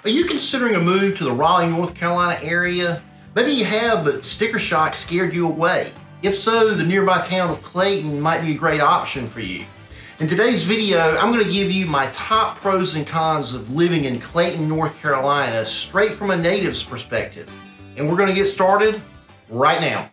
Are you considering a move to the Raleigh, North Carolina area? Maybe you have, but sticker shock scared you away. If so, the nearby town of Clayton might be a great option for you. In today's video, I'm going to give you my top pros and cons of living in Clayton, North Carolina, straight from a native's perspective. And we're going to get started right now.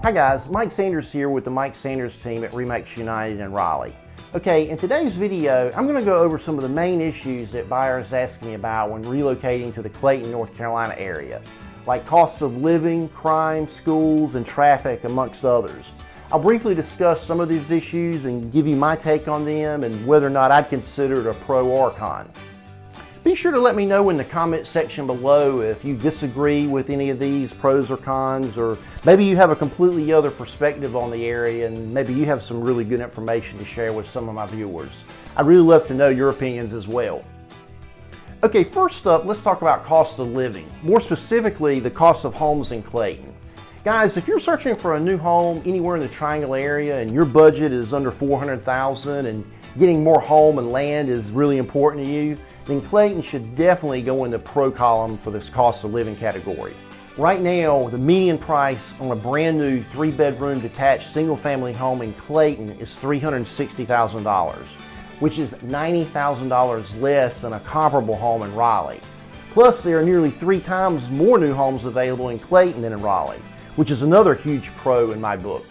Hi guys, Mike Sanders here with the Mike Sanders team at Remax United in Raleigh. Okay, in today's video, I'm going to go over some of the main issues that buyers ask me about when relocating to the Clayton, North Carolina area, like costs of living, crime, schools, and traffic, amongst others. I'll briefly discuss some of these issues and give you my take on them and whether or not I'd consider it a pro or con. Be sure to let me know in the comment section below if you disagree with any of these pros or cons, or maybe you have a completely other perspective on the area and maybe you have some really good information to share with some of my viewers. I'd really love to know your opinions as well. Okay, first up, let's talk about cost of living. More specifically, the cost of homes in Clayton. Guys, if you're searching for a new home anywhere in the Triangle area and your budget is under $400,000 and getting more home and land is really important to you, then Clayton should definitely go in the pro column for this cost of living category. Right now, the median price on a brand new 3-bedroom detached single-family home in Clayton is $360,000, which is $90,000 less than a comparable home in Raleigh. Plus, there are nearly 3 times more new homes available in Clayton than in Raleigh, which is another huge pro in my book.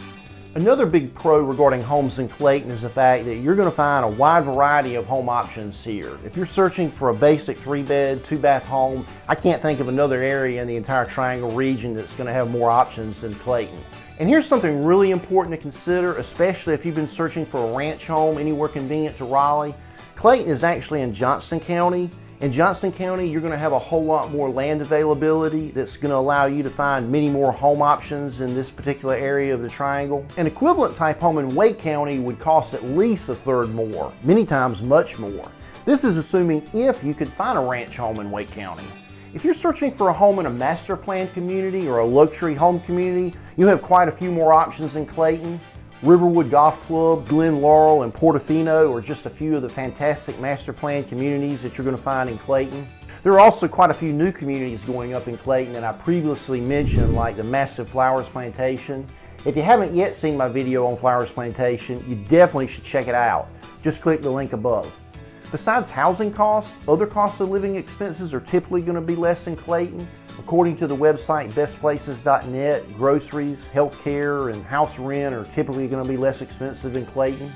Another big pro regarding homes in Clayton is the fact that you're going to find a wide variety of home options here. If you're searching for a basic 3-bed, 2-bath home, I can't think of another area in the entire Triangle region that's going to have more options than Clayton. And here's something really important to consider, especially if you've been searching for a ranch home anywhere convenient to Raleigh. Clayton is actually in Johnston County. In Johnston County, you're going to have a whole lot more land availability that's going to allow you to find many more home options in this particular area of the Triangle. An equivalent type home in Wake County would cost at least a third more, many times much more. This is assuming if you could find a ranch home in Wake County. If you're searching for a home in a master plan community or a luxury home community, you have quite a few more options in Clayton. Riverwood Golf Club, Glen Laurel, and Portofino are just a few of the fantastic master plan communities that you're going to find in Clayton. There are also quite a few new communities going up in Clayton that I previously mentioned, like the massive Flowers Plantation. If you haven't yet seen my video on Flowers Plantation, you definitely should check it out. Just click the link above. Besides housing costs, other costs of living expenses are typically going to be less in Clayton. According to the website bestplaces.net, groceries, healthcare, and house rent are typically going to be less expensive in Clayton.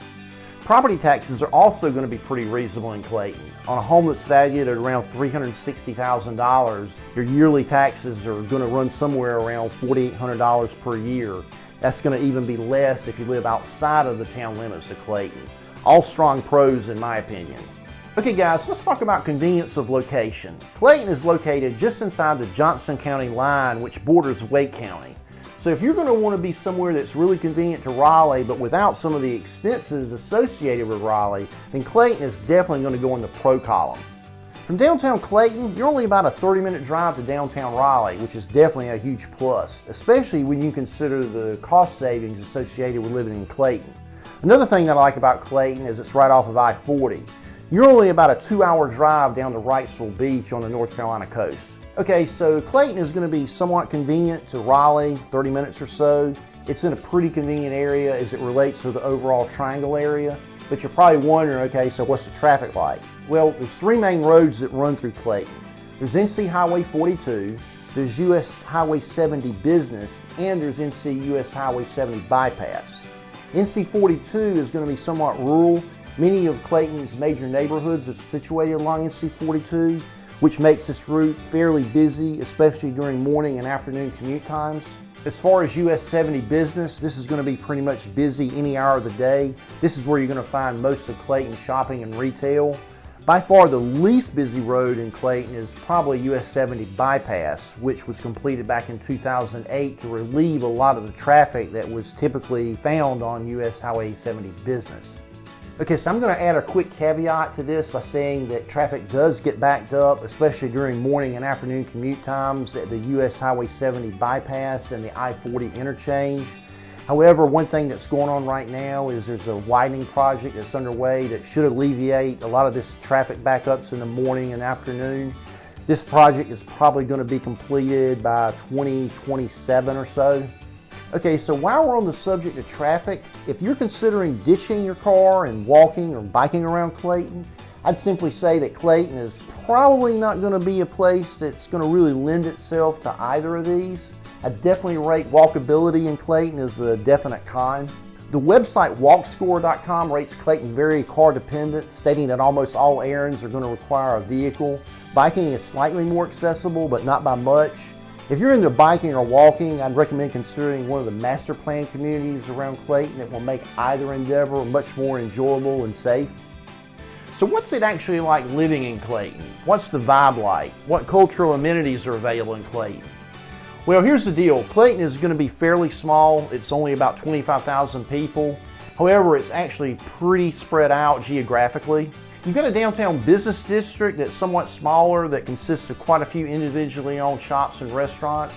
Property taxes are also going to be pretty reasonable in Clayton. On a home that's valued at around $360,000, your yearly taxes are going to run somewhere around $4,800 per year. That's going to even be less if you live outside of the town limits of Clayton. All strong pros in my opinion. Okay guys, let's talk about convenience of location. Clayton is located just inside the Johnston County line, which borders Wake County. So if you're going to want to be somewhere that's really convenient to Raleigh, but without some of the expenses associated with Raleigh, then Clayton is definitely going to go in the pro column. From downtown Clayton, you're only about a 30-minute drive to downtown Raleigh, which is definitely a huge plus, especially when you consider the cost savings associated with living in Clayton. Another thing that I like about Clayton is it's right off of I-40. You're only about a 2-hour drive down to Wrightsville Beach on the North Carolina coast. Okay, so Clayton is going to be somewhat convenient to Raleigh, 30 minutes or so. It's in a pretty convenient area as it relates to the overall Triangle area. But you're probably wondering, okay, so what's the traffic like? Well, there's 3 main roads that run through Clayton. There's NC Highway 42, there's US Highway 70 Business, and there's NC US Highway 70 Bypass. NC 42 is going to be somewhat rural. Many of Clayton's major neighborhoods are situated along NC 42, which makes this route fairly busy, especially during morning and afternoon commute times. As far as US 70 Business, this is going to be pretty much busy any hour of the day. This is where you're going to find most of Clayton shopping and retail. By far the least busy road in Clayton is probably US 70 Bypass, which was completed back in 2008 to relieve a lot of the traffic that was typically found on US Highway 70 Business. Okay, so I'm going to add a quick caveat to this by saying that traffic does get backed up, especially during morning and afternoon commute times at the US Highway 70 bypass and the I-40 interchange. However, one thing that's going on right now is there's a widening project that's underway that should alleviate a lot of this traffic backups in the morning and afternoon. This project is probably going to be completed by 2027 or so. Okay, so while we're on the subject of traffic, if you're considering ditching your car and walking or biking around Clayton, I'd simply say that Clayton is probably not going to be a place that's going to really lend itself to either of these. I definitely rate walkability in Clayton as a definite con. The website walkscore.com rates Clayton very car dependent, stating that almost all errands are going to require a vehicle. Biking is slightly more accessible, but not by much. If you're into biking or walking, I'd recommend considering one of the master plan communities around Clayton that will make either endeavor much more enjoyable and safe. So what's it actually like living in Clayton? What's the vibe like? What cultural amenities are available in Clayton? Well, here's the deal. Clayton is going to be fairly small. It's only about 25,000 people. However, it's actually pretty spread out geographically. You've got a downtown business district that's somewhat smaller that consists of quite a few individually owned shops and restaurants.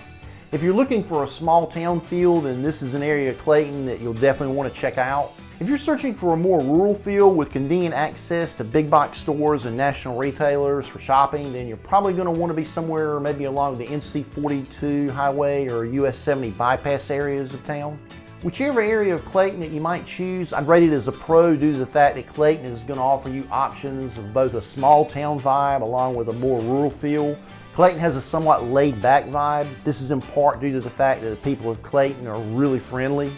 If you're looking for a small town feel, then this is an area of Clayton that you'll definitely want to check out. If you're searching for a more rural feel with convenient access to big box stores and national retailers for shopping, then you're probably going to want to be somewhere maybe along the NC 42 highway or US 70 bypass areas of town. Whichever area of Clayton that you might choose, I'd rate it as a pro due to the fact that Clayton is going to offer you options of both a small town vibe along with a more rural feel. Clayton has a somewhat laid back vibe. This is in part due to the fact that the people of Clayton are really friendly.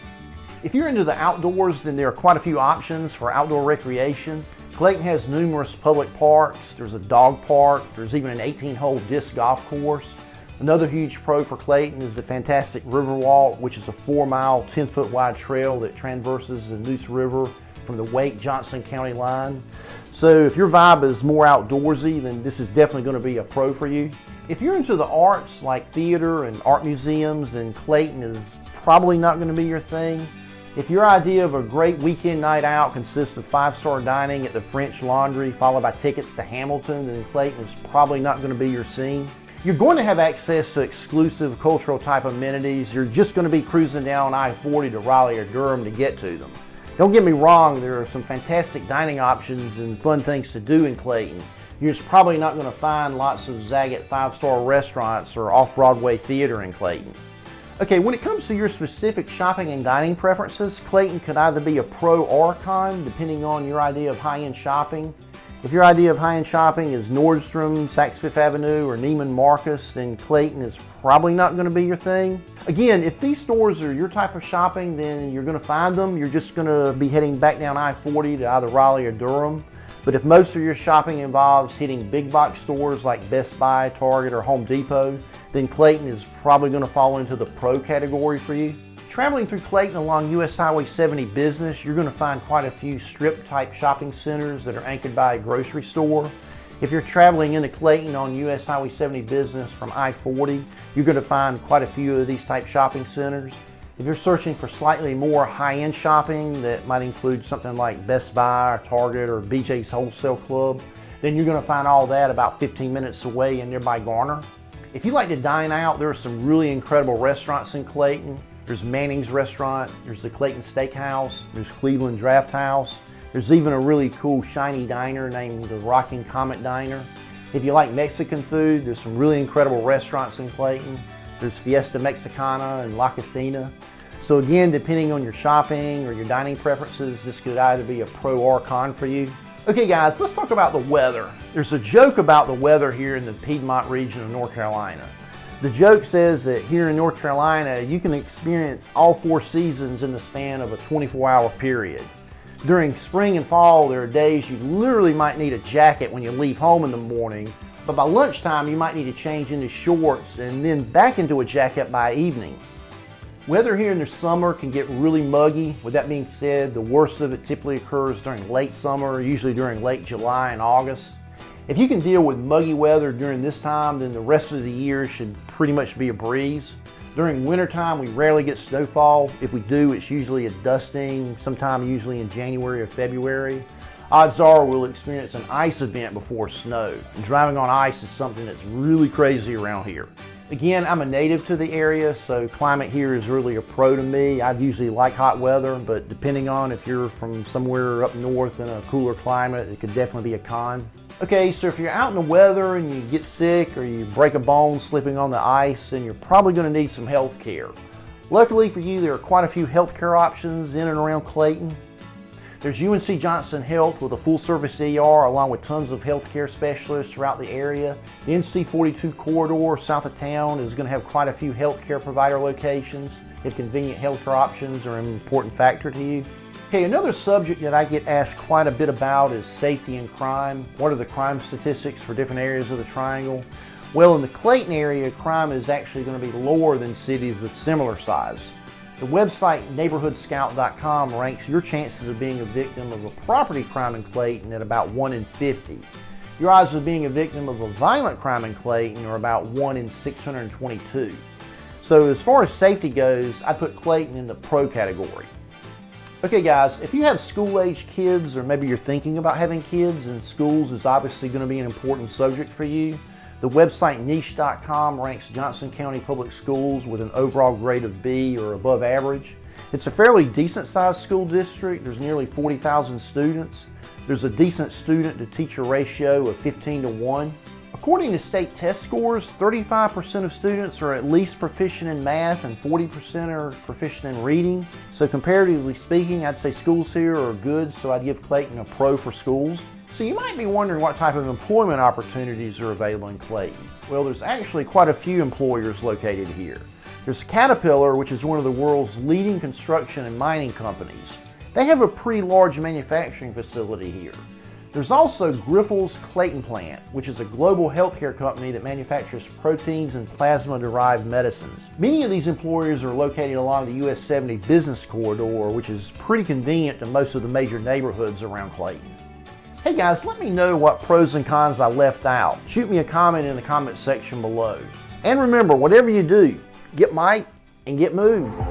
If you're into the outdoors, then there are quite a few options for outdoor recreation. Clayton has numerous public parks. There's a dog park. There's even an 18-hole disc golf course. Another huge pro for Clayton is the fantastic Riverwalk, which is a 4-mile, 10-foot wide trail that traverses the Neuse River from the Wake-Johnson County line. So if your vibe is more outdoorsy, then this is definitely going to be a pro for you. If you're into the arts like theater and art museums, then Clayton is probably not going to be your thing. If your idea of a great weekend night out consists of 5-star dining at the French Laundry followed by tickets to Hamilton, then Clayton is probably not going to be your scene. You're going to have access to exclusive cultural type amenities. You're just going to be cruising down I-40 to Raleigh or Durham to get to them. Don't get me wrong, there are some fantastic dining options and fun things to do in Clayton. You're just probably not going to find lots of Zagat 5-star restaurants or off-Broadway theater in Clayton. Okay, when it comes to your specific shopping and dining preferences, Clayton could either be a pro or a con, depending on your idea of high-end shopping. If your idea of high-end shopping is Nordstrom, Saks Fifth Avenue, or Neiman Marcus, then Clayton is probably not going to be your thing. Again, if these stores are your type of shopping, then you're going to find them. You're just going to be heading back down I-40 to either Raleigh or Durham. But if most of your shopping involves hitting big box stores like Best Buy, Target, or Home Depot, then Clayton is probably going to fall into the pro category for you. Traveling through Clayton along US Highway 70 Business, you're going to find quite a few strip type shopping centers that are anchored by a grocery store. If you're traveling into Clayton on US Highway 70 Business from I-40, you're going to find quite a few of these type shopping centers. If you're searching for slightly more high-end shopping that might include something like Best Buy or Target or BJ's Wholesale Club, then you're going to find all that about 15 minutes away in nearby Garner. If you like to dine out, there are some really incredible restaurants in Clayton. There's Manning's Restaurant, there's the Clayton Steakhouse, there's Cleveland Draft House. There's even a really cool shiny diner named the Rocking Comet Diner. If you like Mexican food, there's some really incredible restaurants in Clayton. There's Fiesta Mexicana and La Cocina. So again, depending on your shopping or your dining preferences, this could either be a pro or con for you. Okay guys, let's talk about the weather. There's a joke about the weather here in the Piedmont region of North Carolina. The joke says that here in North Carolina, you can experience all 4 seasons in the span of a 24-hour period. During spring and fall, there are days you literally might need a jacket when you leave home in the morning, but by lunchtime you might need to change into shorts and then back into a jacket by evening. Weather here in the summer can get really muggy. With that being said, the worst of it typically occurs during late summer, usually during late July and August. If you can deal with muggy weather during this time, then the rest of the year should pretty much be a breeze. During wintertime, we rarely get snowfall. If we do, it's usually a dusting, sometime usually in January or February. Odds are we'll experience an ice event before snow. And driving on ice is something that's really crazy around here. Again, I'm a native to the area, so climate here is really a pro to me. I usually like hot weather, but depending on if you're from somewhere up north in a cooler climate, it could definitely be a con. Okay, so if you're out in the weather and you get sick or you break a bone slipping on the ice, then you're probably going to need some health care. Luckily for you, there are quite a few healthcare options in and around Clayton. There's UNC Johnson Health with a full-service ER along with tons of healthcare specialists throughout the area. The NC 42 corridor south of town is going to have quite a few healthcare provider locations. If convenient healthcare options are an important factor to you. Okay, another subject that I get asked quite a bit about is safety and crime. What are the crime statistics for different areas of the Triangle? Well, in the Clayton area, crime is actually going to be lower than cities of similar size. The website neighborhoodscout.com ranks your chances of being a victim of a property crime in Clayton at about 1 in 50. Your odds of being a victim of a violent crime in Clayton are about 1 in 622. So as far as safety goes, I put Clayton in the pro category. Okay guys, if you have school-age kids or maybe you're thinking about having kids, and schools is obviously going to be an important subject for you, the website niche.com ranks Johnson County Public Schools with an overall grade of B or above average. It's a fairly decent sized school district. There's nearly 40,000 students. There's a decent student to teacher ratio of 15 to 1. According to state test scores, 35% of students are at least proficient in math and 40% are proficient in reading. So comparatively speaking, I'd say schools here are good, so I'd give Clayton a pro for schools. So you might be wondering what type of employment opportunities are available in Clayton. Well, there's actually quite a few employers located here. There's Caterpillar, which is one of the world's leading construction and mining companies. They have a pretty large manufacturing facility here. There's also Grifols Clayton Plant, which is a global healthcare company that manufactures proteins and plasma-derived medicines. Many of these employers are located along the US 70 business corridor, which is pretty convenient to most of the major neighborhoods around Clayton. Hey guys, let me know what pros and cons I left out. Shoot me a comment in the comment section below. And remember, whatever you do, get Mike and get moved.